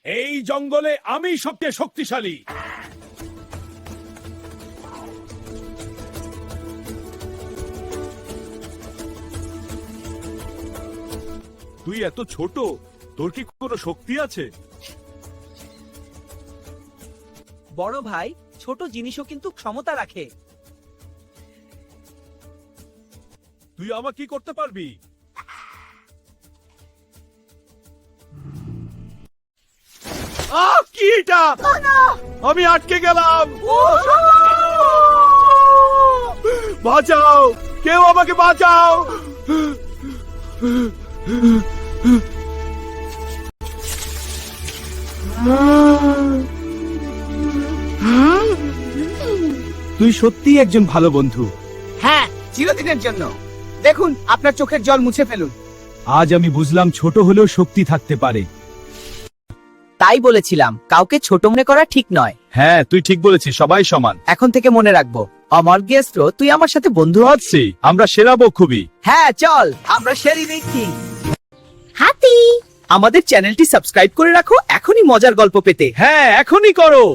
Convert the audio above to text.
এই জঙ্গলে আমি সবচেয়ে শক্তিশালী। তুই এত ছোট, তোর কি কোনো শক্তি আছে? বড় ভাই, ছোট জিনিসও কিন্তু ক্ষমতা রাখে। তুই আমাকে কি করতে পারবি? কি এটা? আমি আটকে গেলাম। বাঁচাও, কেউ আমাকে বাঁচাও। তুই সত্যিই একজন ভালো বন্ধু। হ্যাঁ, চিরদিনের জন্য। দেখুন, আপনার চোখের জল মুছে ফেলুন। আজ আমি বুঝলাম ছোট হলেও শক্তি থাকতে পারে। তাই বলেছিলাম, কাউকে ছোট মনে করা ঠিক নয়। হ্যাঁ, তুই ঠিক বলেছিস, সবাই সমান। এখন থেকে মনে রাখবো, আমার গেস্ট, তুই আমার সাথে বন্ধু হ। আছি, আমরা সেরা খুবই। হ্যাঁ, চল আমরা শেরি দেখি। হাতি। আমাদের চ্যানেলটি সাবস্ক্রাইব করে রাখো এখনই মজার গল্প পেতে। হ্যাঁ, এখনই করো।